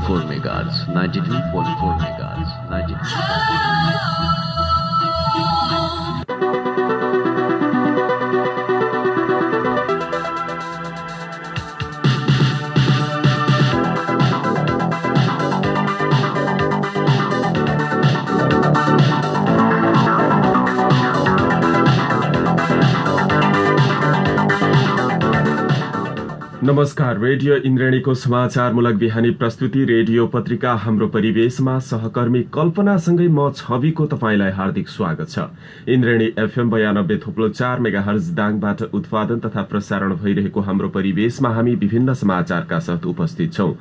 MHz, 92.4 MHz, 92.4. नमस्कार। Radio इन्द्रेणीको समाचारमूलक बिहानी प्रस्तुति रेडियो पत्रिका हाम्रो परिवेशमा सहकर्मी कल्पनासँगै म छविको तपाईंलाई हार्दिक स्वागत छ। इन्द्रेणी एफएम 92.4 मेगाहर्ज दाङबाट उत्पादन तथा प्रसारण भइरहेको हाम्रो परिवेशमा हामी विभिन्न समाचारका साथ उपस्थित छौं।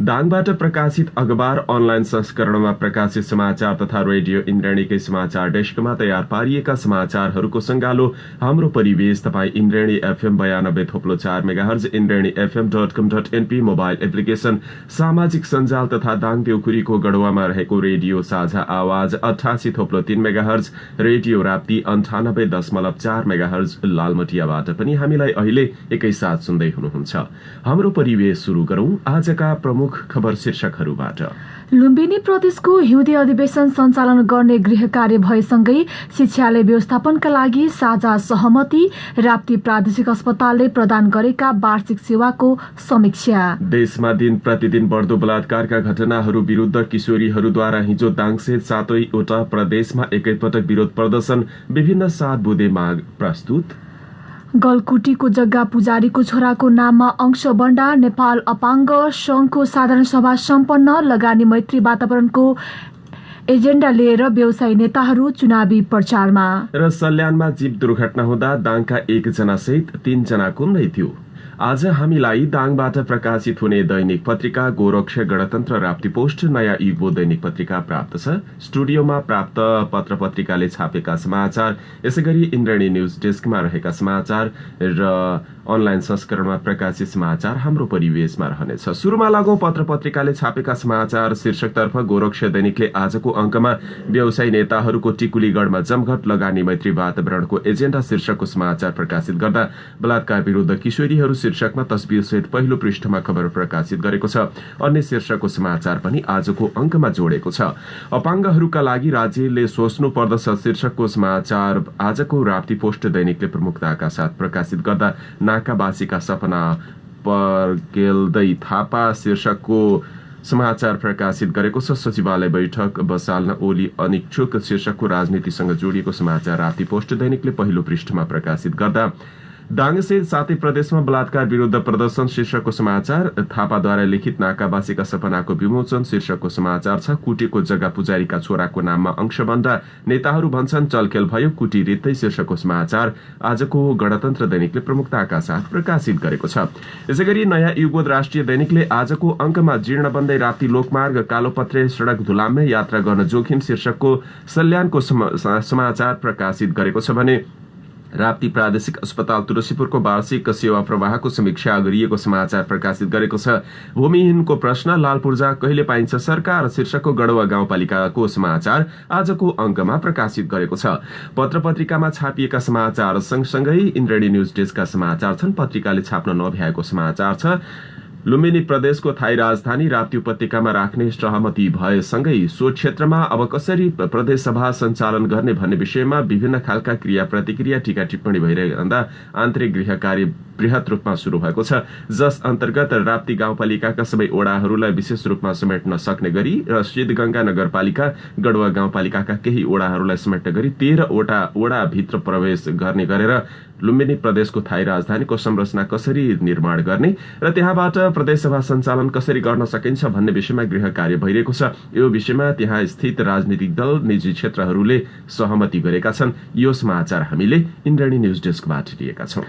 दाङबाट प्रकाशित अखबार, अनलाइन संस्करणमा प्रकाशित समाचार तथा रेडियो इन्द्रेणीकै समाचार डेस्कमा तयार पारिएका समाचारहरूको संगालो हाम्रो परिवेश तपाईं इन्द्रेणी एफएम 92.4 मेगाहर्ज, इन्द्रेणी fm.com.np मोबाइल एप्लिकेशन, सामाजिक सञ्जाल तथा दाङ देउखुरीको गढवामा रहेको रेडियो साझा आवाज 88.3 मेगाहर्ज, रेडियो राप्ती 98.4 मेगाहर्ज लालमटियाबाट पनि हामीलाई अहिले एकैसाथ सुन्दै हुनुहुन्छ। हाम्रो परिवेश सुरु गरौं आजका प्रमुख खबर शीर्षकहरूबाट। लुम्बिनी प्रदेशको हिउँदे अधिवेशन सञ्चालन गर्ने गृह कार्य भएसँगै शिक्षालय व्यवस्थापनका लागि साझा सहमति, राप्ती प्रादेशिक अस्पतालले प्रदान गरेका वार्षिक सेवाको समीक्षा। देशमा दिन प्रतिदिन बढ्दो बलात्कारका घटनाहरू विरूद्ध किशोरीहरूद्वारा हिजो दाङसहित 7वटा प्रदेशमा एकैपटक विरोध प्रदर्शन, विभिन्न 7 बुँदे माग प्रस्तुत। गलकुटीको जग्गा पुजारीको छोराको नाममा अंशबण्डा, नेपाल अपाङ्ग संघको साधारण सभा सम्पन्न, लगानी मैत्री वातावरणको एजेन्डा लिएर व्यवसायी नेताहरू चुनावी प्रचारमा। र सल्यानमा जीव दुर्घटना हुँदा दाङका 1 जना सहित 3 जनाको मृत्यु। आज हामीलाई दाङबाट प्रकाशित हुने दैनिक पत्रिका गोरक्ष गणतन्त्र राप्ती पोस्ट, नयाँ युगो दैनिक पत्रिका प्राप्त छ। स्टुडियोमा प्राप्त पत्र पत्रिकाले छापेका समाचार, यसैगरी इन्द्रेणी न्यूज डेस्कमा रहेका समाचार र अनलाइन संस्करणमा प्रकाशित समाचार हाम्रो परिवेशमा रहनेछ। सुरुमा लागौं पत्र पत्रिकाले छापेका समाचार शीर्षकतर्फ। गोरक्ष दैनिकले आजको अंकमा व्यवसायी नेताहरूको टिकुलीगढमा जमघट, लगानी मैत्री वातावरणको एजेन्डा शीर्षकको समाचार प्रकाशित गर्दा बलात्कार विरूद्ध किशोरीहरू शीर्षकमा तस्बिरसहित पहिलो पृष्ठमा खबर प्रकाशित गरेको छ। अन्य शीर्षकको समाचार पनि आजको अंकमा जोडेको छ। अपाङ्गहरूका लागि राज्यले सोच्नु पर्दछ शीर्षकको समाचार आजको राप्ती पोस्ट दैनिकले प्रमुखताका साथ प्रकाशित गर्दा नाकाबासीका सपना पर्केल्दै थापा शीर्षकको समाचार प्रकाशित गरेको छ। सचिवालय बैठक बसाल्न ओली अनिच्छुक शीर्षकको राजनीतिसँग जोडिएको समाचार राप्ती पोस्ट दैनिकले पहिलो पृष्ठमा प्रकाशित गर्दा दाङसहित 7 प्रदेशमा बलात्कार विरूद्ध प्रदर्शन शीर्षकको समाचार, थापाद्वारा लिखित नाकाबासीका सपनाको विमोचन शीर्षकको समाचार छ। कुटीको जग्गा पुजारीका छोराको नाममा अंशबण्डा, नेताहरू भन्छन् चलखेल भयो, कुटी रित्तै शीर्षकको समाचार आजको गणतन्त्र दैनिकले प्रमुखताका साथ प्रकाशित गरेको छ। यसैगरी नयाँ युगोद राष्ट्रिय दैनिकले आजको अंकमा जीर्ण बन्दै राप्ती लोकमार्ग, कालोपत्रे सड़क धुलाममै यात्रा गर्न जोखिम शीर्षकको सल्यानको समाचार प्रकाशित गरेको छ भने राप्ती प्रादेशिक अस्पताल तुलसीपुरको वार्षिक सेवा प्रवाहको समीक्षा गरिएको समाचार प्रकाशित गरेको छ। भूमिहीनको प्रश्न, लाल पूर्जा कहिले पाइन्छ सरकार शीर्षकको गढवा गाउँपालिकाको समाचार आजको अंकमा प्रकाशित गरेको छ। पत्र पत्रिकामा छापिएका समाचार सँगसँगै इन्द्रेणी न्यूज डेस्कका समाचार छन्। पत्रिकाले छाप्न नभ्याएको समाचार छ। लुम्बिनी प्रदेशको थाई राजधानी राप्ती उपत्यकामा राख्ने सहमति भएसँगै सो क्षेत्रमा अब कसरी प्रदेशसभा सञ्चालन गर्ने भन्ने विषयमा विभिन्न खालका क्रिया प्रतिक्रिया, टीका टिप्पणी भइरहँदा आन्तरिक गृह कार्य बृहत रूपमा शुरू भएको छ, जस अन्तर्गत राप्ती गाउँपालिकाका सबै ओडाहरूलाई विशेष रूपमा समेट्न सक्ने गरी र सिद्धगंगा नगरपालिका, गढवा गाउँपालिकाका केही ओडाहरूलाई समेट्ने गरी 13वटा ओडाभित्र प्रवेश गर्ने गरेर लुम्बिनी प्रदेशको थाई राजधानीको संरचना कसरी निर्माण गर्ने र त्यहाँबाट प्रदेशसभा सञ्चालन कसरी गर्न सकिन्छ भन्ने विषयमा गृह कार्य भइरहेको छ। यो विषयमा त्यहाँ स्थित राजनीतिक दल, निजी क्षेत्रहरूले सहमति गरेका छन्। यो समाचार हामीले इन्द्रेणी न्यूज डेस्कबाट लिएका छौं।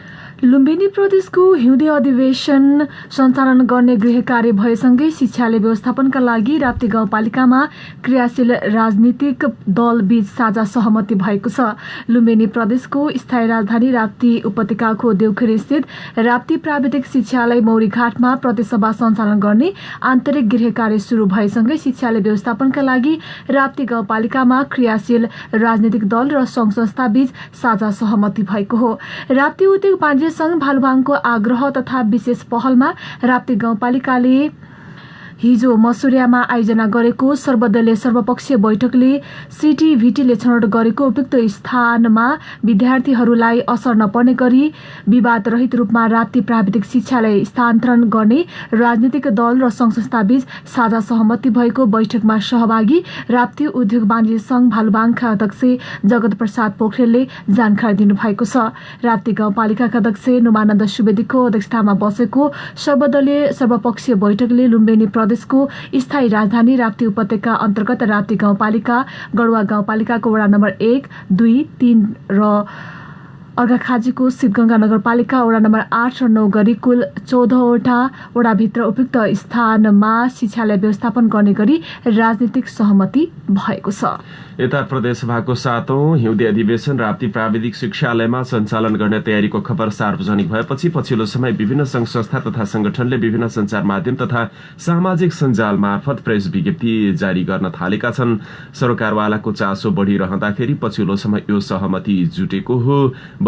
लुम्बिनी प्रदेशको हिउँदे अधिवेशन सञ्चालन गर्ने गृह कार्य भएसँगै शिक्षालय व्यवस्थापनका लागि राप्ती गाउँपालिकामा क्रियाशील राजनीतिक दल बीच साझा सहमति भएको छ। लुम्बिनी प्रदेशको स्थायी राजधानी राप्ती उपत्यकाको देउखुरी स्थित राप्ती प्राविधिक शिक्षालय मौरीघाटमा प्रदेशसभा सञ्चालन गर्ने आन्तरिक गृह कार्य शुरू भएसँगै शिक्षालय व्यवस्थापनका लागि राप्ती गाउँपालिकामा क्रियाशील राजनीतिक दल र संघ संस्था बीच साझा सहमति भएको हो। राप्ती उद्योग वाणिज्य संघ भालुवाङको आग्रह तथा विशेष पहलमा राप्ती गाउँपालिकाले हिजो मसुरियामा आयोजना गरेको सर्वदलीय सर्वपक्षीय बैठकले सिटिभिटीले छनौट गरेको उक्त स्थानमा विद्यार्थीहरूलाई असर नपर्ने गरी विवाद रहित रूपमा राप्ती प्राविधिक शिक्षालाई स्थानान्तरण गर्ने राजनीतिक दल र संघ संस्थाबीच साझा सहमति भएको बैठकमा सहभागी राप्ती उद्योग वाणिज्य संघ भालुबाङका अध्यक्ष जगत प्रसाद पोखरेलले जानकारी दिनुभएको छ। राप्ती गाउँपालिकाका अध्यक्ष नुमानन्द सुवेदीको अध्यक्षतामा बसेको सर्वदलीय सर्वपक्षीय बैठकले लुम्बिनी प्रदेशको स्थायी राजधानी राप्ती उपत्यका अन्तर्गत राप्ती गाउँपालिका, गढुवा गाउँपालिकाको वडा नम्बर 1, 2, 3 र अर्घाखाँचीको सिद्धगंगा नगरपालिका वडा नम्बर 8 र 9 गरी कुल 14वटा वडाभित्र उपयुक्त स्थानमा शिक्षालय व्यवस्थापन गर्ने गरी राजनीतिक सहमति भएको छ। यता प्रदेशसभाको 7औं हिउँदे अधिवेशन राप्ती प्राविधिक शिक्षालयमा सञ्चालन गर्ने तयारीको खबर सार्वजनिक भएपछि पछिल्लो समय विभिन्न संघ संस्था तथा संगठनले विभिन्न सञ्चार माध्यम तथा सामाजिक सञ्जाल मार्फत प्रेस विज्ञप्ति जारी गर्न थालेका छन्। सरकारवालाको चासो बढ़िरहँदाखेरि पछिल्लो समय यो सहमति जुटेको हो।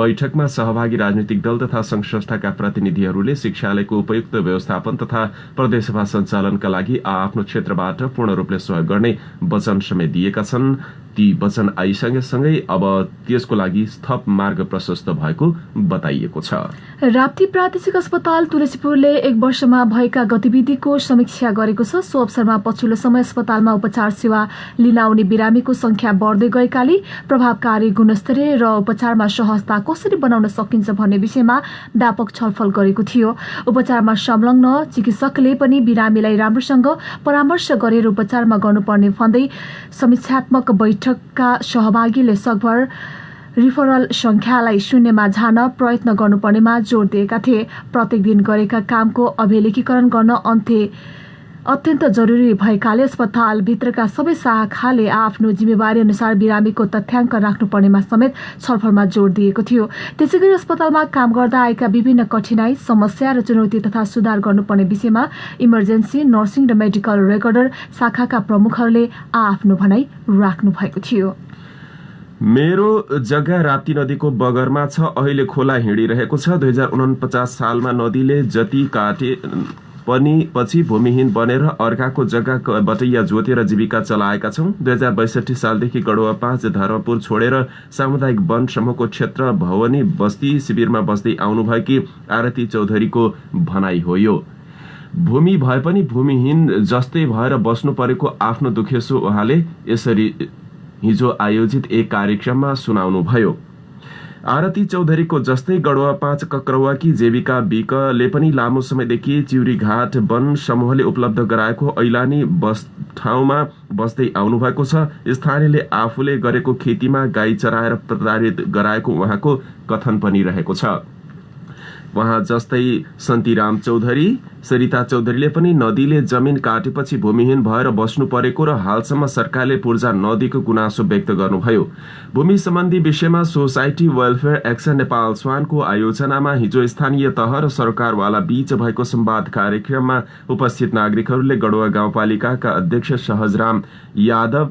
बैठकमा सहभागी राजनीतिक दल तथा संघ संस्थाका प्रतिनिधिहरूले शिक्षालयको उपयुक्त व्यवस्थापन तथा प्रदेशसभा सञ्चालनका लागि आफ्नो क्षेत्रबाट पूर्ण रूपले सहयोग गर्ने वचन समेत दिएका छन्। ती वचन आइसँगै अब त्यसको लागि थप मार्ग प्रशस्त भएको बताइएको छ। राप्ती प्रादेशिक अस्पताल तुलसीपुरले 1 वर्षमा भएका गतिविधिको समीक्षा गरेको छ। सो अवसरमा पछिल्लो समय अस्पतालमा उपचार सेवा लिन आउने बिरामीको संख्या बढ्दै गएकाले प्रभावकारी गुणस्तरीय र उपचारमा सहजता कसरी बनाउन सकिन्छ भन्ने विषयमा व्यापक छलफल गरेको थियो। उपचारमा संलग्न चिकित्सकले पनि बिरामीलाई राम्रोसँग परामर्श गरेर उपचारमा गर्नुपर्ने भन्दै समीक्षात्मक बैठकका सहभागीले सकभर रिफरल संख्यालाई शून्यमा झार्न प्रयत्न गर्नुपर्नेमा जोड़ दिएका थिए। प्रत्येक दिन गरेका कामको अभिलेखीकरण गर्न अत्यन्त जरुरी भएकाले अस्पतालभित्रका सबै शाखाले आफ्नो जिम्मेवारी अनुसार बिरामीको तथ्याङ्क राख्नुपर्नेमा समेत छलफलमा जोड़ दिएको थियो। त्यसैगरी अस्पतालमा काम गर्दा आएका विभिन्न कठिनाई, समस्या र चुनौती तथा सुधार गर्नुपर्ने विषयमा इमर्जेन्सी, नर्सिङ र मेडिकल रेकर्डर शाखाका प्रमुखहरूले आफ्नो भनाई राख्नु भएको थियो। मेरो जग्गा राप्ती नदीको बगरमा छ, अहिले खोला हिँडिरहेको छ। 2049 सालमा नदीले जति काटे पनि पछि भूमिहीन बनेर अर्काको जग्गा बटैया जोतेर जीविका चलाएका छौं। 2062 सालदेखि गढुवा 5 धर्मपुर छोडेर सामुदायिक वन समूहको क्षेत्र भवनी बस्ती शिविरमा बस्दै आउनुभएकी आरती चौधरीको भनाई हो। यो भूमि भए पनि भूमिहीन जस्तै भएर बस्नु परेको आफ्नो दुखेसो उहाँले यसरी हिजो आयोजित एक कार्यक्रममा सुनाउनुभयो। आरती चौधरीको जस्तै गढुवा 5 कक्रौवाकी जेविका विकले पनि लामो समयदेखि चिउरीघाट वन समूहले उपलब्ध गराएको ऐलानी ठाउँमा बस्दै आउनुभएको छ। स्थानीयले आफूले गरेको खेतीमा गाई चराएर प्रताडित गराएको उहाँको कथन पनि रहेको छ। उहाँ जस्तै सन्तीराम चौधरी, सरिता चौधरीले पनि नदीले जमिन काटेपछि भूमिहीन भएर बस्नु परेको र हालसम्म सरकारले पूर्जा नदिएको गुनासो व्यक्त गर्नुभयो। भूमि सम्बन्धी विषयमा सोसाइटी वेलफेयर एक्सन नेपाल स्वानको आयोजनामा हिजो स्थानीय तह र सरकारवाला बीच भएको संवाद कार्यक्रममा उपस्थित नागरिकहरूले गढुवा गाउँपालिकाका अध्यक्ष सहजराम यादव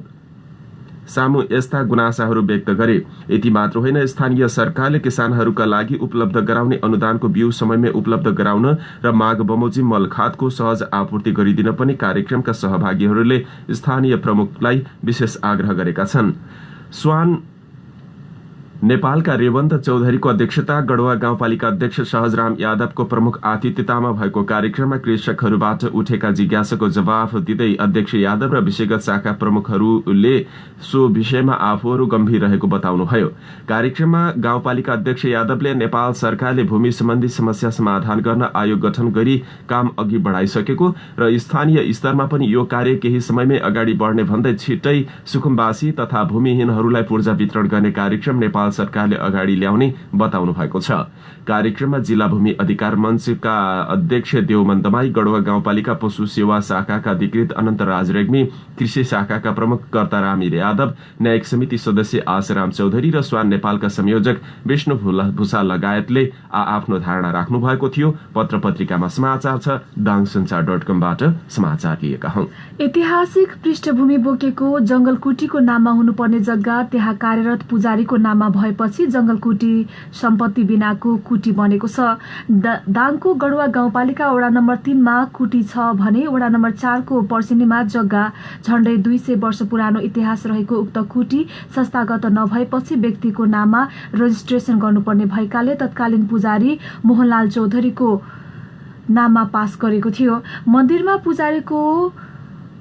सामु यस्ता गुनासाहरू व्यक्त गरे। यति मात्र होइन, स्थानीय सरकारले किसानहरूका लागि उपलब्ध गराउने अनुदानको बिउ समयमै उपलब्ध गराउन र माग बमोजिम मलखातको सहज आपूर्ति गरिदिन पनि कार्यक्रमका सहभागीहरूले स्थानीय प्रमुखलाई विशेष आग्रह गरेका छन्। स्वान नेपालका रेवन्त चौधरीको अध्यक्षता, गढुवा गाउँपालिका अध्यक्ष सहजराम यादवको प्रमुख आतिथ्यतामा भएको कार्यक्रममा कृषकहरूबाट उठेका जिज्ञासाको जवाफ दिँदै अध्यक्ष यादव र विषयगत शाखा प्रमुखहरूले सो विषयमा आफूहरू गम्भीर रहेको बताउनुभयो। कार्यक्रममा गाउँपालिका अध्यक्ष यादवले नेपाल सरकारले भूमि सम्बन्धी समस्या समाधान गर्न आयोग गठन गरी काम अघि बढाइसकेको र स्थानीय स्तरमा पनि यो कार्य केही समयमै अगाडि बढ्ने भन्दै छिट्टै सुकुम्बासी तथा भूमिहीनहरूलाई पूर्जा वितरण गर्ने कार्यक्रम नेपाल सरकारले अगाडि ल्याउने बताउनु भएको छ। कार्यक्रममा जिल्ला भूमि अधिकार मञ्चका अध्यक्ष देवमन दमाई, गढुवा गाउँपालिका पशु सेवा शाखाका अधिकृत अनन्तराज रेग्मी, कृषि शाखाका प्रमुख कर्ताराम यादव, न्यायिक समिति सदस्य आशाराम चौधरी र स्वान नेपालका संयोजक विष्णु भूषाल लगायतले आफ्नो धारणा राख्नु भएको थियो। पत्र पत्रिकामा समाचार छ। दाङसञ्चार.com समाचार लिएका हौं। ऐतिहासिक पृष्ठभूमि बोकेको जंगलकुटीको नाममा हुनुपर्ने जग्गा त्यहाँ कार्यरत पुजारीको नाममा भएपछि जंगलकुटी सम्पत्ति बिनाको कुटी बनेको छ। दाङको गढुवा गाउँपालिका वडा नम्बर 3 मा कुटी छ भने वडा नम्बर 4 को पर्सिनीमा जग्गा झण्डै 200 वर्ष पुरानो इतिहास रहेको उक्त कुटी संस्थागत नभएपछि व्यक्तिको नाममा रजिस्ट्रेसन गर्नुपर्ने भएकाले तत्कालीन पुजारी मोहनलाल चौधरीको नाममा पास गरेको थियो। मन्दिरमा पुजारीको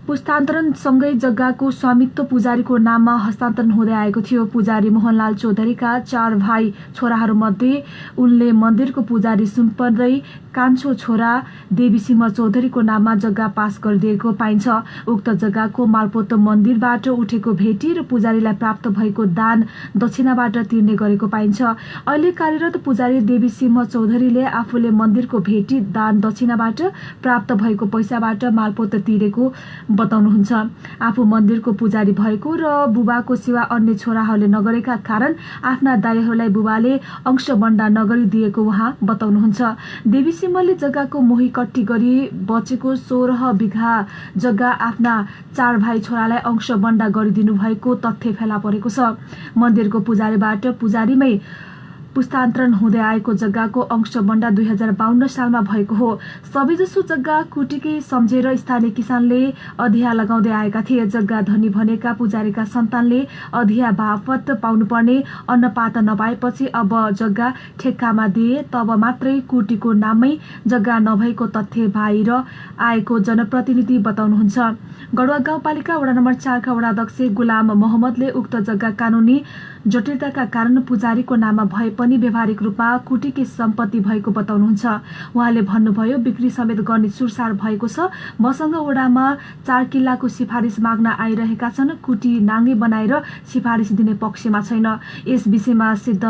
पुस्तान्तरणसँगै जग्गाको स्वामित्व पुजारीको नाममा हस्तान्तरण हुँदै आएको थियो। पुजारी मोहनलाल चौधरीका 4 भाइ छोराहरूमध्ये उनले मन्दिरको पुजारी सुम्पर्दै कान्छो छोरा देवीसिंह चौधरीको नाममा जग्गा पास गरिदिएको पाइन्छ। उक्त जग्गाको मालपोत मन्दिरबाट उठेको भेटी र पुजारीलाई प्राप्त भएको दान दक्षिणाबाट तिर्ने गरेको पाइन्छ। अहिले कार्यरत पुजारी देवीसिंह चौधरीले आफूले मन्दिरको भेटी दान दक्षिणाबाट प्राप्त भएको पैसाबाट मालपोत तिरेको बताउनुहुन्छ। आफू मन्दिरको पुजारी भएको र बुबाको सेवा अन्य छोराहरूले नगरेका कारण आफ्ना दाइहरूलाई बुबाले अंशबण्डा नगरिदिएको उहाँ बताउनुहुन्छ। देवीसिंहले जग्गाको मोही कट्टी गरी बचेको 16 बिघा जग्गा आफ्ना 4 भाइ छोरालाई अंशबण्डा गरिदिनु भएको तथ्य फेला परेको छ। मन्दिरको पुजारीबाट पुजारीमै पुस्तान्तरण हुँदै आएको जग्गाको अंशबण्डा 2052 सालमा भएको हो। सबैजसो जग्गा कुटीकै सम्झेर स्थानीय किसानले अधिया लगाउँदै आएका थिए। जग्गा धनी भनेका पुजारीका सन्तानले अधिया बापत पाउनुपर्ने अन्नपात नपाएपछि अब जग्गा ठेक्कामा दिए तब मात्रै कुटीको नाममै जग्गा नभएको तथ्य बाहिर आएको जनप्रतिनिधि बताउनुहुन्छ। गढुवा गाउँपालिका वडा नम्बर 4 का वडाध्यक्ष गुलाम मोहम्मदले उक्त जग्गा कानूनी जटिलताका कारण पुजारीको नाममा भए पनि व्यवहारिक रूपमा कुटीकै सम्पत्ति भएको बताउनुहुन्छ। उहाँले भन्नुभयो, बिक्री समेत गर्ने सुरसार भएको छ। मसँग वडामा 4 किल्लाको सिफारिस माग्न आइरहेका छन्। कुटी नाङ्गे बनाएर सिफारिस दिने पक्षमा छैन। यस विषयमा सिद्ध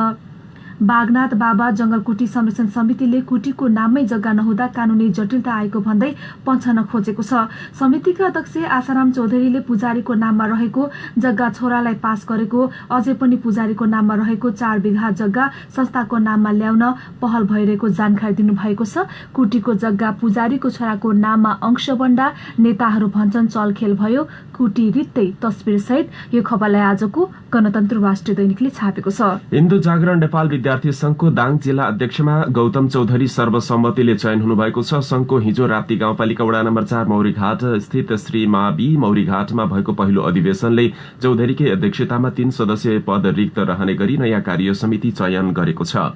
बागनाथ बाबा जंगलकुटी संरक्षण समितिले कुटीको नाममै जग्गा नहुँदा कानूनी जटिलता आएको भन्दै पन्छन खोजेको छ। समितिका अध्यक्ष आशाराम चौधरीले पुजारीको नाममा रहेको जग्गा छोरालाई पास गरेको, अझै पनि पुजारीको नाममा रहेको 4 बिघा जग्गा संस्थाको नाममा ल्याउन पहल भइरहेको जानकारी दिनुभएको छ। कुटीको जग्गा पुजारीको छोराको नाममा अंशबण्डा नेताहरू भन्छन् चलखेल भयो। कुटी रित्तै तस्बिर सहित यो खबरलाई आजको गणतन्त्र राष्ट्रिय दैनिकले छापेको छ। हिन्दू जागरण नेपाल विद्यार्थी संघको दाङ जिल्ला अध्यक्षमा गौतम चौधरी सर्वसम्मतिले चयन हुनुभएको छ। संघको हिजो राप्ती गाउँपालिका वडा नम्बर 4 मौरीघाट स्थित श्री मावि मौरीघाटमा भएको पहिलो अधिवेशनले चौधरीकै अध्यक्षतामा 3 सदस्यीय पद रिक्त रहने गरी नयाँ कार्य समिति चयन गरेको छ।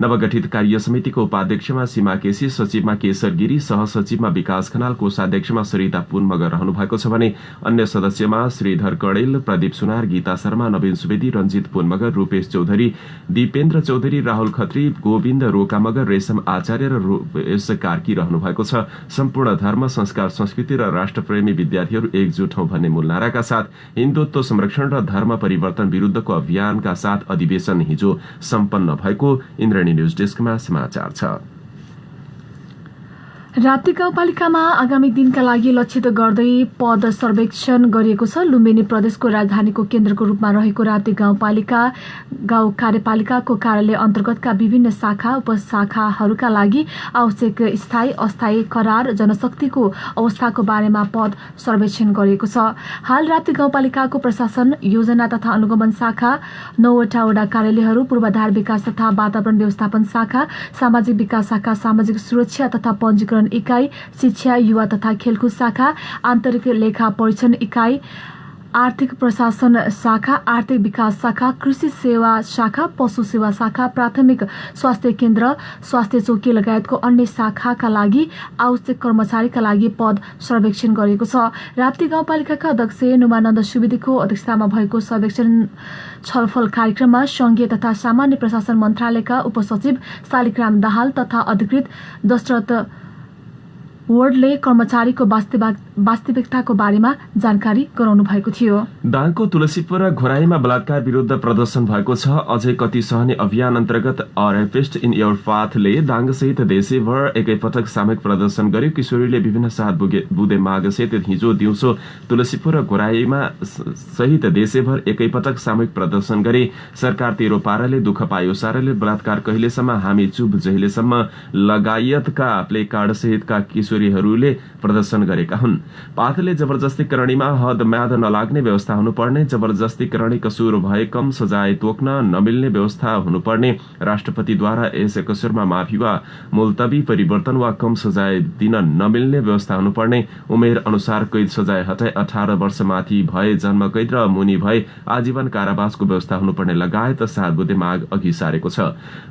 नवगठित कार्य समितिको उपाध्यक्षमा सीमा केसी, सचिवमा केशर गिरी, सहसचिवमा विकास खनाल, कोषाध्यक्षमा सरिता पुन मगर रहनु भएको छ भने अन्य सदस्यमा श्रीधर कडेल, प्रदीप सुनार, गीता शर्मा, नवीन सुवेदी, रञ्जित पुन मगर, रूपेश चौधरी, दीपेन्द्र चौधरी, राहुल खत्री, गोविन्द रोका मगर, रेशम आचार्य र रूपेश कार्की रहनु भएको छ। सम्पूर्ण धर्म, संस्कार, संस्कृति र राष्ट्रप्रेमी विद्यार्थीहरू एकजुट हौं भन्ने मूल नाराका साथ हिन्दुत्व संरक्षण र धर्म परिवर्तन विरूद्धको अभियानका साथ अधिवेशन हिजो सम्पन्न भएको इन्द्रणी न्यूज डेस्कमा समाचार छ। राप्ती गाउँपालिकामा आगामी दिनका लागि लक्षित गर्दै पद सर्वेक्षण गरिएको छ। लुम्बिनी प्रदेशको राजधानीको केन्द्रको रूपमा रहेको राप्ती गाउँपालिका गाउँ कार्यपालिकाको कार्यालय अन्तर्गतका विभिन्न शाखा उपशाखाहरूका लागि आवश्यक स्थायी अस्थायी करार जनशक्तिको अवस्थाको बारेमा पद सर्वेक्षण गरिएको छ। हाल राप्ती गाउँपालिकाको प्रशासन योजना तथा अनुगमन शाखा, 9वटा वडा कार्यालयहरू, पूर्वाधार विकास तथा वातावरण व्यवस्थापन शाखा, सामाजिक विकास शाखा, सामाजिक सुरक्षा तथा पञ्जीकरण इकाई, शिक्षा, युवा तथा खेलकुद शाखा, आन्तरिक लेखा परीक्षण इकाई, आर्थिक प्रशासन शाखा, आर्थिक विकास शाखा, कृषि सेवा शाखा, पशु सेवा शाखा, प्राथमिक स्वास्थ्य केन्द्र, स्वास्थ्य चौकी लगायतको अन्य शाखाका लागि आवश्यक कर्मचारीका लागि पद सर्वेक्षण गरिएको छ। राप्ती गाउँपालिकाका अध्यक्ष नुमानन्द सुवेदीको अध्यक्षतामा भएको सर्वेक्षण छलफल कार्यक्रममा संघीय तथा सामान्य प्रशासन मन्त्रालयका उपसचिव शालिग्राम दाहाल तथा अधिकृत दशरथ वर्डले कर्मचारीको वास्तविकताको बारेमा जानकारी गराउनु भएको थियो। दाङको तुलसीपुर घोराईमा बलात्कार विरूद्ध प्रदर्शन भएको छ। अझै कति सहने अभियान अन्तर्गत अ रेपिस्ट इन योर पाथले दाङसहित देशैभर एकैपटक सामूहिक प्रदर्शन गर्यो। किशोरीले विभिन्न साथ बुँदे मागसहित हिजो दिउँसो तुलसीपुर घोराईमा सहित देशैभर एकैपटक सामूहिक प्रदर्शन गरे। सरकार तेरो पाराले, दुःख पायो साराले, बलात्कार कहिलेसम्म, हामी चुप जहिलेसम्म लगायतका प्ले कार्ड सहितका किशोर किशोरीहरूले प्रदर्शन गरेका हुन्। पाथले जबरजस्ती करणीमा हद म्याद नलाग्ने व्यवस्था हुनुपर्ने, जबरजस्ती करणी कसुर भए कम सजाय तोक्न नमिल्ने व्यवस्था हुनुपर्ने, राष्ट्रपतिद्वारा यस कसुरमा माफी वा मुल्तवी परिवर्तन वा कम सजाय दिन नमिल्ने व्यवस्था हुनुपर्ने, उमेर अनुसार कैद सजाय हटाई 18 वर्षमाथि भए जन्म कैद र मुनि भए आजीवन कारावासको व्यवस्था हुनुपर्ने लगायत 7 बुँदे माग अघि सारेको छ।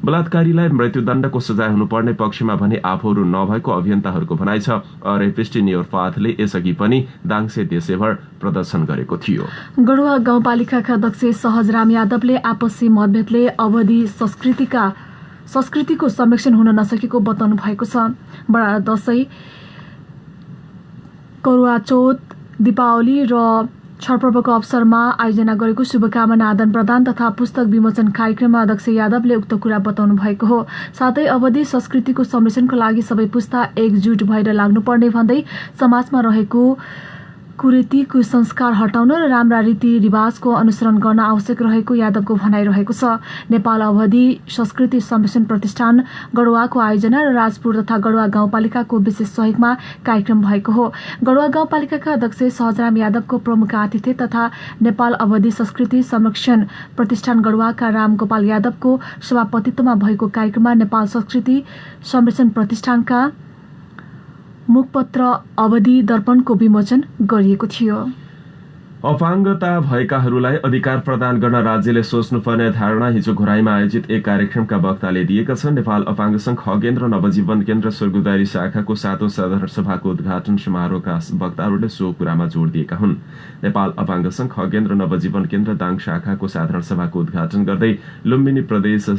बलात्कारीलाई मृत्युदण्डको सजाय हुनुपर्ने पक्षमा भने आफूहरू नभएको अभियन्ताहरूको भनाइ छ। रेपिस्ट इन योर पाथले यसअघि पनि दाङसे देशैभर प्रदर्शन गरेको थियो। गढुवा गाउँपालिकाका अध्यक्ष सहजराम यादवले आपसी मतभेदले अवधि संस्कृतिको संरक्षण हुन नसकेको बताउनु भएको छ। बडा दशैं, करुवा चौथ, दीपावली र छठ पर्वको अवसरमा आयोजना गरेको शुभकामना आदान प्रदान तथा पुस्तक विमोचन कार्यक्रममा अध्यक्ष यादवले उक्त कुरा बताउनु भएको हो। साथै अवधि संस्कृतिको संरक्षणको लागि सबै पुस्ता एकजुट भएर लाग्नुपर्ने भन्दै समाजमा रहेको कुरीति कुसंस्कार हटाउन र राम्रा रीतिरिवाजको अनुसरण गर्न आवश्यक रहेको यादवको भनाइरहेको छ। नेपाल अवधि संस्कृति संरक्षण प्रतिष्ठान गढुवाको आयोजना र राजपुर तथा गढुवा गाउँपालिकाको विशेष सहयोगमा कार्यक्रम भएको हो। गढुवा गाउँपालिकाका अध्यक्ष सहजराम यादवको प्रमुख आतिथ्य तथा नेपाल अवधि संस्कृति संरक्षण प्रतिष्ठान गढुवाका रामगोपाल यादवको सभापतित्वमा भएको कार्यक्रममा नेपाल संस्कृति संरक्षण प्रतिष्ठानका मुखपत्र अवधि दर्पणको विमोचन गरिएको थियो। अपाङ्गता भएकाहरूलाई अधिकार प्रदान गर्न राज्यले सोच्नुपर्ने धारणा हिजो घोराईमा आयोजित एक कार्यक्रमका वक्ताले दिएका छन्। नेपाल अपाङ्ग संघ खगेन्द्र नवजीवन केन्द्र स्वर्गुदारी शाखाको 7औं साधारण सभाको उद्घाटन समारोहका वक्ताहरूले सो कुरामा जोड़ दिएका हुन्। नेपाल अपाङ्ग संघ खगेन्द्र नवजीवन केन्द्र दाङ शाखाको साधारण सभाको उद्घाटन गर्दै लुम्बिनी प्रदेश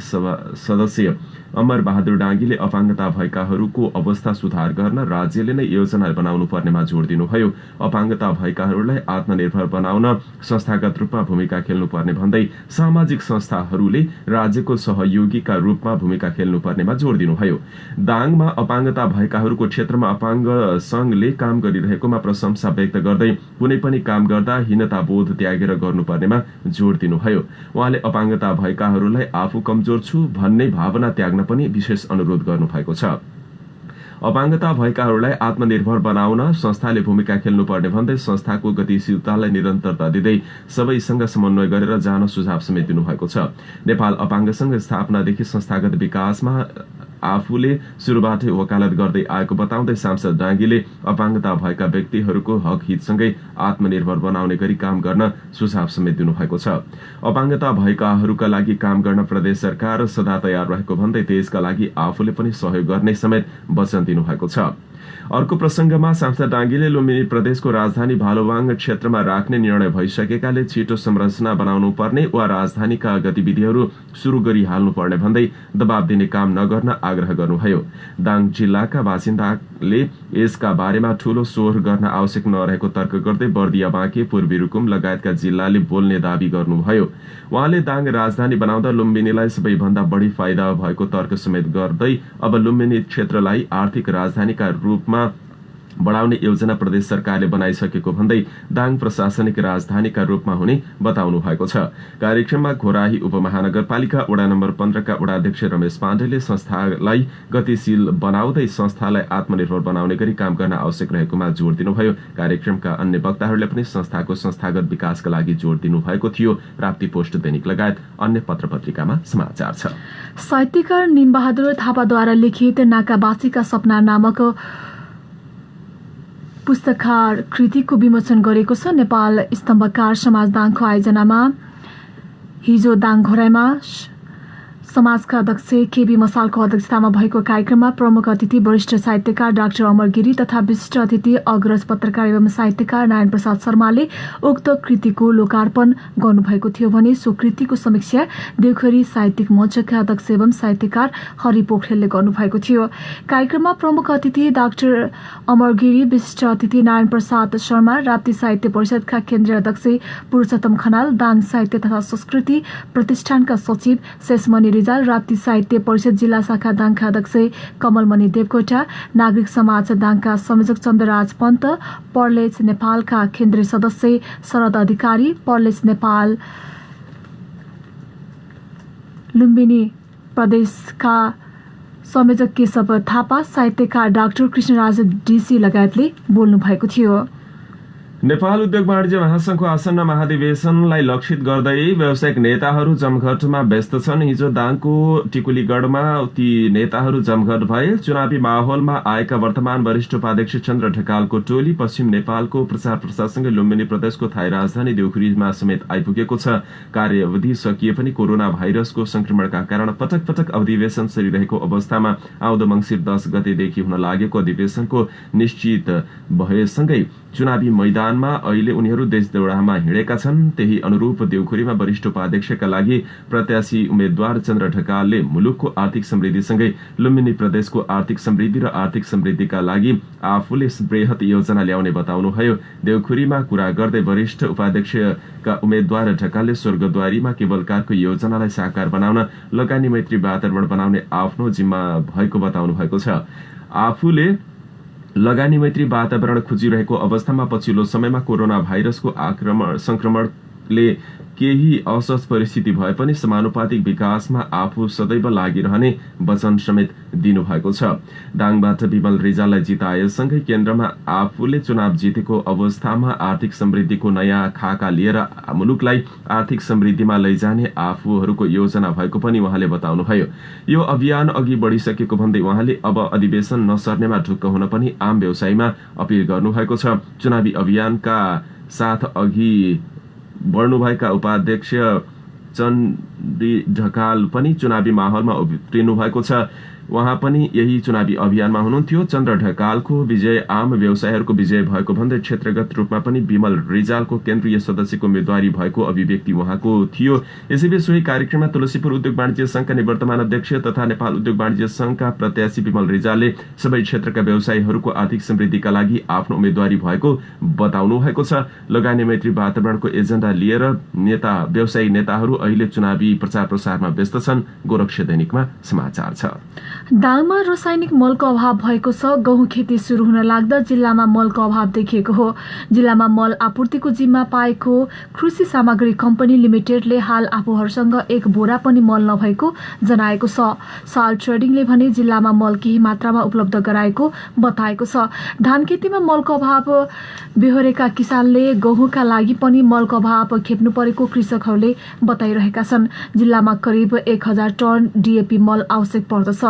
सदस्य अमर बहादुर डाँगीले अपाङ्गता भएकाहरूको अवस्था सुधार गर्न राज्यले नै योजना बनाउनु पर्नेमा जोड़ दिनुभयो। अपाङ्गता भएकाहरूलाई आत्मनिर्भर बनाउन संस्थागत रूपमा भूमिका खेल्नुपर्ने भन्दै सामाजिक संस्थाहरूले राज्यको सहयोगीका रूपमा भूमिका खेल्नुपर्नेमा जोड़ दिनुभयो। दाङमा अपाङ्गता भएकाहरूको क्षेत्रमा अपाङ्ग संघले काम गरिरहेकोमा प्रशंसा व्यक्त गर्दै कुनै पनि काम गर्दा हीनताबोध त्यागेर गर्नुपर्नेमा जोड़ दिनुभयो। उहाँले अपाङ्गता भएकाहरूलाई आफू कमजोर छु भन्ने भावना त्याग्न पनि विशेष अनुरोध गर्नुभएको छ। अपाङ्गता भएकाहरूलाई आत्मनिर्भर बनाउन संस्थाले भूमिका खेल्नुपर्ने भन्दै संस्थाको गतिशीलतालाई निरन्तरता दिँदै सबैसँग समन्वय गरेर जान सुझाव समेत दिनुभएको छ। नेपाल अपाङ्ग संघ स्थापनादेखि संस्थागत विकासमा आफूले सुरुबाटै वकालत गर्दै आएको बताउँदै सांसद डाँगीले अपाङ्गता भएका व्यक्तिहरूको हक हितसँगै आत्मनिर्भर बनाउने गरी काम गर्न सुझाव समेत दिनुभएको छ। अपाङ्गता भएकाहरूका लागि काम गर्न प्रदेश सरकार सदा तयार रहेको भन्दै त्यसका लागि आफूले पनि सहयोग गर्ने समेत वचन दिनुभएको छ। अर्को प्रसंगमा सांसद डाँगीले लुम्बिनी प्रदेशको राजधानी भालुवाङ क्षेत्रमा राख्ने निर्णय भइसकेकाले छिटो संरचना बनाउनु पर्ने वा राजधानीका गतिविधिहरू शुरू गरिहाल्नुपर्ने भन्दै दबाब दिने काम नगर्न आग्रह गर्नुभयो। दाङ जिल्लाका बासिन्दाले यसका बारेमा ठूलो स्वर गर्न आवश्यक नरहेको तर्क गर्दै बर्दिया बाँके पूर्वी रुकुम लगायतका जिल्लाले बोल्ने दावी गर्नुभयो। उहाँले दाङ राजधानी बनाउँदा लुम्बिनीलाई सबैभन्दा बढी फाइदा भएको तर्क समेत गर्दै अब लुम्बिनी क्षेत्रलाई आर्थिक राजधानीका रूपमा बढ़ाउने योजना प्रदेश सरकारले बनाइसकेको भन्दै दाङ प्रशासनिक राजधानीका रूपमा हुने बताउनु भएको छ। कार्यक्रममा घोराही उपमहानगरपालिका वडा नम्बर 15 का वडाध्यक्ष रमेश पाण्डेले संस्थालाई गतिशील बनाउँदै संस्थालाई आत्मनिर्भर बनाउने गरी काम गर्न आवश्यक रहेकोमा जोड़ दिनुभयो। कार्यक्रमका अन्य वक्ताहरूले पनि संस्थाको संस्थागत विकासका लागि जोड़ दिनुभएको थियो। प्राप्ति पोस्ट दैनिक लगायत अन्य पत्र पत्रिकामा समाचार छ। साहित्यकार निमबहादुर थापाद्वारा लिखित नाकाबासीका सपना नामक पुस्तककार कृतिको विमोचन गरेको छ। नेपाल स्तम्भकार समाज दाङको आयोजनामा हिजो दाङ घोराईमा समाजका अध्यक्ष केबी मसालको अध्यक्षतामा भएको कार्यक्रममा प्रमुख अतिथि वरिष्ठ साहित्यकार डाक्टर अमर गिरी तथा विशिष्ट अतिथि अग्रज पत्रकार एवं साहित्यकार नारायण प्रसाद शर्माले उक्त कृतिको लोकार्पण गर्नुभएको थियो भने सो कृतिको समीक्षा देवखरी साहित्यिक मञ्चका अध्यक्ष एवं साहित्यकार हरि पोखरेलले गर्नुभएको थियो। कार्यक्रममा प्रमुख अतिथि डाक्टर अमर गिरी, विशिष्ट अतिथि नारायण प्रसाद शर्मा, राप्ती साहित्य परिषदका केन्द्रीय अध्यक्ष पुरुषोत्तम खनाल, दाङ साहित्य तथा संस्कृति प्रतिष्ठानका सचिव शेषमणि रिजाल, राप्ती साहित्य परिषद जिल्ला शाखा दाङका अध्यक्ष कमलमणि देवकोटा, नागरिक समाज दाङका संयोजक चन्द्रराज पन्त, पर्लेज नेपालका केन्द्रीय सदस्य शरद अधिकारी, पर्लेज नेपाल लुम्बिनी प्रदेशका संयोजक केशव थापा, साहित्यकार डाक्टर कृष्णराज डीसी लगायतले बोल्नु भएको थियो। नेपाल उद्योग वाणिज्य महासंघको आसन्न महाधिवेशनलाई लक्षित गर्दै व्यावसायिक नेताहरू जमघटमा व्यस्त छन्। हिजो दाङको टिकुलीगढमा ती नेताहरू जमघट भए। चुनावी माहौलमा आएका वर्तमान वरिष्ठ उपाध्यक्ष चन्द्र ढकालको टोली पश्चिम नेपालको प्रचार प्रसारसँगै लुम्बिनी प्रदेशको थाई राजधानी देउखुरीमा समेत आइपुगेको छ। कार्यअवधि सकिए पनि कोरोना भाइरसको संक्रमणका कारण पटक पटक अधिवेशन चलिरहेको अवस्थामा आउँदो मंसिर 10 गतेदेखि हुन लागेको अधिवेशनको निश्चित भएसँगै चुनावी मैदानमा अहिले उनीहरू देशदौडामा हिँडेका छन्। त्यही अनुरूप देउखुरीमा वरिष्ठ उपाध्यक्षका लागि प्रत्याशी उम्मेद्वार चन्द्र ढकालले मुलुकको आर्थिक समृद्धिसँगै लुम्बिनी प्रदेशको आर्थिक समृद्धि र आर्थिक समृद्धिका लागि आफूले वृहत योजना ल्याउने बताउनुभयो। देउखुरीमा कुरा गर्दै वरिष्ठ उपाध्यक्षका उम्मेद्वार ढकालले स्वर्गद्वारीमा केबल कारको योजनालाई साकार बनाउन लगानी मैत्री वातावरण बनाउने आफ्नो जिम्मा भएको बताउनु भएको छ। आफूले लगानी मैत्री वातावरण खोजिरहेको अवस्थामा पछिल्लो समयमा कोरोना भाइरसको संक्रमणले केही असहज परिस्थिति भए पनि समानुपातिक विकासमा आफू सदैव लागिरहने वचन समेत दिनुभएको छ। दाङबाट विमल रिजाललाई जिताएसँगै केन्द्रमा आफूले चुनाव जितेको अवस्थामा आर्थिक समृद्धिको नयाँ खाका लिएर मुलुकलाई आर्थिक समृद्धिमा लैजाने आफूहरूको योजना भएको पनि उहाँले बताउनुभयो। यो अभियान अघि बढिसकेको भन्दै उहाँले अब अधिवेशन नसर्नेमा ढुक्क हुन पनि आम व्यवसायीमा अपील गर्नुभएको छ। चुनावी अभियानका साथ अघि बढ्नुभएका उपाध्यक्ष चन्द्री ढकाल पनि चुनावी माहौलमा उभिनु भएको छ। उहाँ पनि यही चुनावी अभियानमा हुनुहुन्थ्यो। चन्द्र ढकालको विजय आम व्यवसायीहरूको विजय भएको भन्दै क्षेत्रगत रूपमा पनि विमल रिजालको केन्द्रीय सदस्यको उम्मेद्वारी भएको अभिव्यक्ति उहाँको थियो। यसैबीच सोही कार्यक्रममा तुलसीपुर उद्योग वाणिज्य संघका निवर्तमान अध्यक्ष तथा नेपाल उद्योग वाणिज्य संघका प्रत्याशी विमल रिजालले सबै क्षेत्रका व्यवसायीहरूको आर्थिक समृद्धिका लागि आफ्नो उम्मेद्वारी भएको बताउनु भएको छ। लगानी मैत्री वातावरणको एजेन्डा लिएर व्यवसायी नेताहरू अहिले चुनावी प्रचार प्रसारमा व्यस्त छन्। गोरक्ष दैनिकमा समाचार छ। दाङमा रासायनिक मलको अभाव भएको छ। गहुँ खेती शुरू हुन लाग्दा जिल्लामा मलको अभाव देखिएको हो। जिल्लामा मल आपूर्तिको जिम्मा पाएको कृषि सामग्री कम्पनी लिमिटेडले हाल आफूहरूसँग एक बोरा पनि मल नभएको जनाएको छ। साल ट्रेडिङले भने जिल्लामा मल केही मात्रामा उपलब्ध गराएको बताएको छ। धान खेतीमा मलको अभाव बेहोरेका किसानले गहुँका लागि पनि मलको अभाव खेप्नु परेको कृषकहरूले बताइरहेका छन्। जिल्लामा करिब 1000 टन डीएपी मल आवश्यक पर्दछ।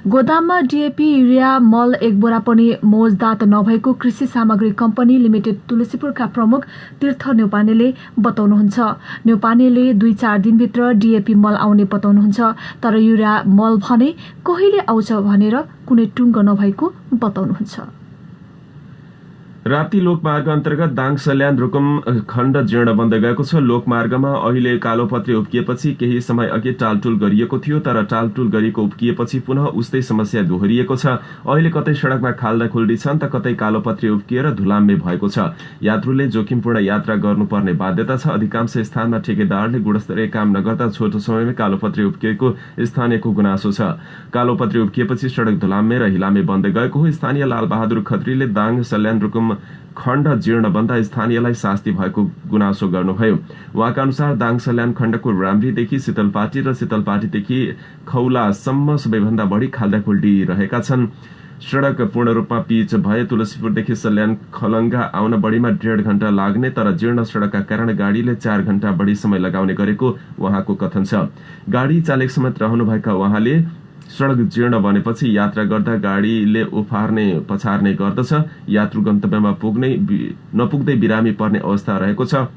गोदाममा डीएपी युरिया मल एक बोरा पनि मौजदात नभएको कृषि सामग्री कम्पनी लिमिटेड तुलसीपुरका प्रमुख तीर्थ न्यौपानेले बताउनुहुन्छ। न्यौपानेले 2-4 दिनभित्र डीएपी मल आउने बताउनुहुन्छ। तर युरिया मल भने कहिले आउँछ भनेर कुनै टुङ्गो नभएको बताउनुहुन्छ। राप्ती लोकमार्ग अन्तर्गत दाङ सल्यान रुकुम खण्ड जीर्ण बन्दै गएको छ। लोकमार्गमा अहिले कालोपत्री उब्किएपछि केही समय अघि टालटुल गरिएको थियो, तर टालटुल गरिएको उब्किएपछि पुनः उस्तै समस्या दोहोरिएको छ। अहिले कतै सड़कमा खाल्डाखुल्डी छन् त कतै कालोपत्री उब्किएर धुलाम्मे भएको छ। यात्रुले जोखिमपूर्ण यात्रा गर्नुपर्ने बाध्यता छ। अधिकांश स्थानमा ठेकेदारले गुणस्तरीय काम नगर्दा छोटो समयमै कालोपत्री उब्किएको स्थानीयको गुनासो छ। कालोपत्री उब्किएपछि सड़क धुलाम्मे र हिलामे बन्दै गएको हो। स्थानीय लालबहादुर खत्रीले दाङ सल्यान रुकुम खण्ड जीर्ण बन्दा स्थानीयलाई शास्ति भएको गुनासो गर्नुभयो। उहाँका अनुसार दाङ सल्यान खण्डको राम्रीदेखि शीतलपाटी र शीतलपाटीदेखि खौलासम्म सबैभन्दा बढी खाल्डाखुल्डी रहेका छन्। सड़क पूर्ण रूपमा पिच भए तुलसीपुरदेखि सल्यान खलंगा आउन बढीमा 1.5 घण्टा लाग्ने, तर जीर्ण सड़कका कारण गाड़ीले 4 घण्टा बढी समय लगाउने गरेको उहाँको कथन छ। गाड़ी चालक समेत रहनुभएका उहाँले सड़क जीर्ण बनेपछि यात्रा गर्दा गाड़ीले उफार्ने पछार्ने गर्दछ। यात्रु गन्तव्यमा नपुग्दै बिरामी पर्ने अवस्था रहेको छ।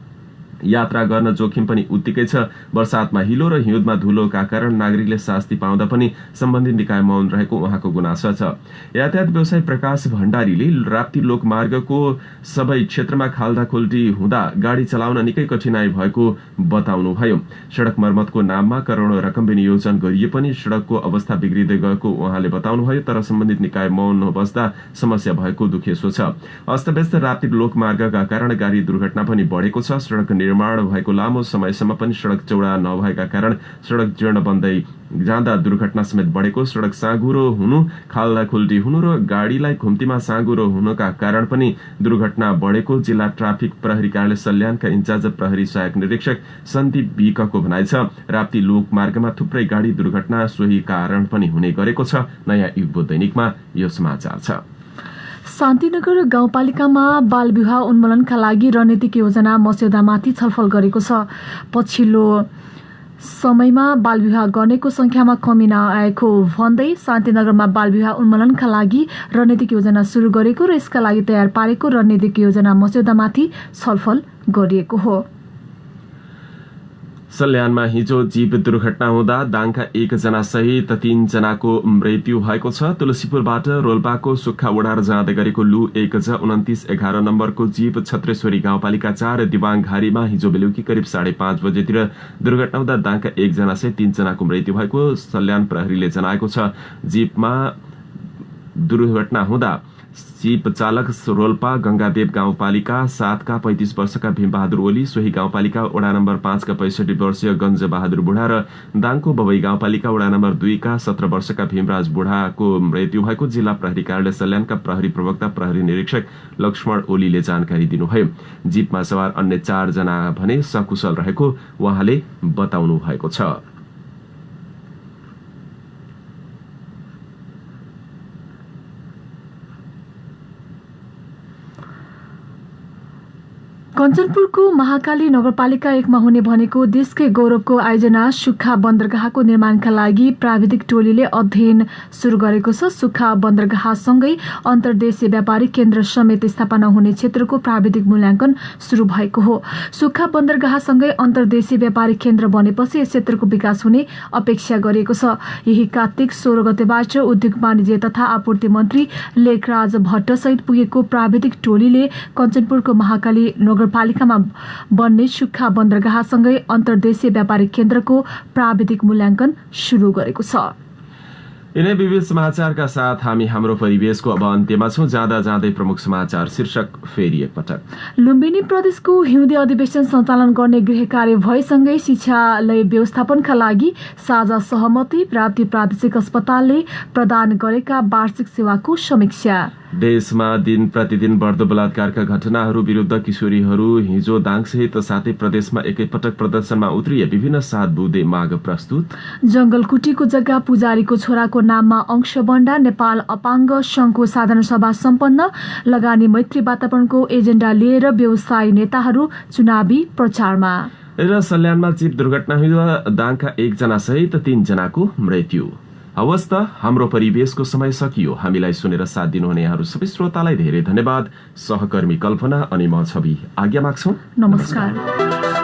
यात्रा गर्न जोखिम पनि उत्तिकै छ। वर्षातमा हिलो र हिउँदमा धुलोका कारण नागरिकले शास्ति पाउँदा पनि सम्बन्धित निकाय मौन रहेको उहाँको गुनासो छ। यातायात व्यवसायी प्रकाश भण्डारीले राप्ती लोकमार्गको सबै क्षेत्रमा खाल्डाखुल्डी हुँदा गाड़ी चलाउन निकै कठिनाई भएको बताउनुभयो। सड़क मर्मतको नाममा करोडौं रकम विनियोजन गरिए पनि सड़कको अवस्था बिग्रिँदै गएको उहाँले बताउनुभयो। तर सम्बन्धित निकाय मौन बस्दा समस्या भएको दुखेसो छ। अस्तव्यस्त राप्ती लोकमार्गका कारण गाड़ी दुर्घटना पनि बढेको छ। सड़क निर्माण भएको लामो समयसम्म पनि सड़क चौडा नभएका कारण सड़क जीर्ण बन्दै जाँदा दुर्घटना समेत बढेको, सड़क साँघुरो हुनु, खाल्डा खुल्टी हुनु र गाडीलाई घुम्तीमा साँघुरो हुनुका कारण पनि दुर्घटना बढेको जिल्ला ट्राफिक प्रहरी कार्यालय सल्यानका इन्चार्ज प्रहरी सहायक निरीक्षक सन्दीप विकको भनाइ छ। राप्ती लोकमार्गमा थुप्रै गाडी दुर्घटना सोही कारण पनि हुने गरेको छ। नयाँ युग दैनिकमा यो समाचार छ। शान्तिनगर गाउँपालिकामा बाल विवाह उन्मूलनका लागि रणनीतिक योजना मस्यौदामाथि छलफल गरेको छ। पछिल्लो समयमा बाल विवाह गर्नेको संख्यामा कमी नआएको भन्दै शान्तिनगरमा बाल विवाह उन्मूलनका लागि रणनीतिक योजना शुरू गरेको र यसका लागि तयार पारेको रणनीतिक योजना मस्यौदामाथि छलफल गरिएको हो। सल्यानमा हिजो जीव दुर्घटना हुँदा दाङका 1 जना सहित 3 जनाको मृत्यु भएको छ। तुलसीपुरबाट रोल्पाको सुक्खा ओढार जाँदै गरेको लु 1J2911 नम्बरको जीव छत्रेश्वरी गाउँपालिका 4 दिवाङघारीमा हिजो बेलुकी करिब 5:30 बजेतिर दुर्घटना हुँदा दाङका 1 जना सहित 3 जनाको मृत्यु भएको सल्यान प्रहरीले जनाएको छ। जीवमा दुर्घटना हुँदा जीप चालक रोल्पा गंगादेव गाउँपालिका 7 का 35 वर्षका भीमबहादुर ओली, सोही गाउँपालिका वडा नम्बर 5 का 65 वर्षीय गंज बहादुर बुढा र दाङको बबई गाउँपालिका वडा नम्बर 2 का 17 वर्षका भीमराज बुढाको मृत्यु भएको जिल्ला प्रहरी कार्यालय सल्यानका प्रहरी प्रवक्ता प्रहरी निरीक्षक लक्ष्मण ओलीले जानकारी दिनुभयो। जीपमा सवार अन्य 4 जना भने सकुशल रहेको उहाँले बताउनु भएको छ। कञ्चनपुरको महाकाली नगरपालिका 1 मा हुने भनेको देशकै गौरवको आयोजना सुक्खा बन्दरगाहको निर्माणका लागि प्राविधिक टोलीले अध्ययन शुरू गरेको छ। सुक्खा बन्दरगाहसँगै अन्तर्देशीय व्यापारिक केन्द्र समेत स्थापना हुने क्षेत्रको प्राविधिक मूल्याङ्कन शुरू भएको हो। सुक्खा बन्दरगाहसँगै अन्तर्देशीय व्यापारिक केन्द्र बनेपछि यस क्षेत्रको विकास हुने अपेक्षा गरिएको छ। यही कार्तिक 16 गतेबाट उद्योग वाणिज्य तथा आपूर्ति मन्त्री लेखराज भट्टसहित पुगेको प्राविधिक टोलीले कञ्चनपुरको महाकाली नगरपालिकामा बन्ने सुक्खा बन्दरगाहसँगै अन्तर्देशीय व्यापारिक केन्द्रको प्राविधिक मूल्याङ्कन शुरू गरेको छ। यिनै विविध समाचारका साथ हामी हाम्रो परिवेशको अब अन्त्यमा छौं। जाँदा जाँदै प्रमुख समाचार शीर्षक फेरि एकपटक। लुम्बिनी प्रदेशको हिउँदे अधिवेशन सञ्चालन गर्ने गृह कार्य भएसँगै शिक्षालय व्यवस्थापनका लागि साझा सहमति, प्राप्ति प्रादेशिक अस्पतालले प्रदान गरेका वार्षिक सेवाको समीक्षा। देशमा दिन प्रतिदिन बढ्दो बलात्कारका घटनाहरू विरुद्ध किशोरीहरू हिजो दाङसहित सातै प्रदेशमा एकैपटक प्रदर्शनमा उत्रिए। विभिन्न 7 बुँदे माग प्रस्तुत। जंगलकुटीको जग्गा पुजारीको छोराको नाममा अंशबण्डा, नेपाल अपाङ्ग संघको साधारण सभा सम्पन्न। लगानी मैत्री वातावरणको एजेण्डा लिएर व्यवसायी नेताहरू चुनावी प्रचारमा। र सल्यानमा जीव दुर्घटना हुँदा दाङका 1 जना सहित 3 जनाको मृत्यु। हवस् त, हाम्रो परिवेशको समय सकियो। हामीलाई सुनेर साथ दिनुहुने यहाँहरू सबै श्रोतालाई धेरै धन्यवाद। सहकर्मी कल्पना अनि म छवि आज्ञा माग्छौं। नमस्कार।